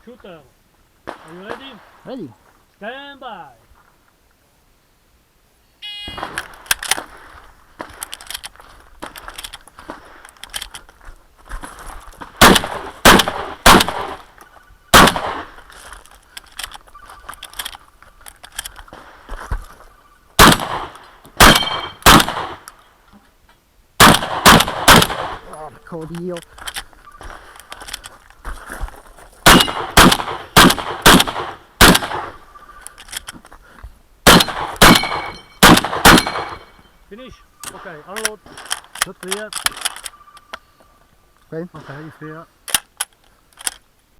Shooter, are you ready? Ready? Stand by. Porco Dio. Finish. Okay, unload. Good clear. Okay. Okay, it's clear.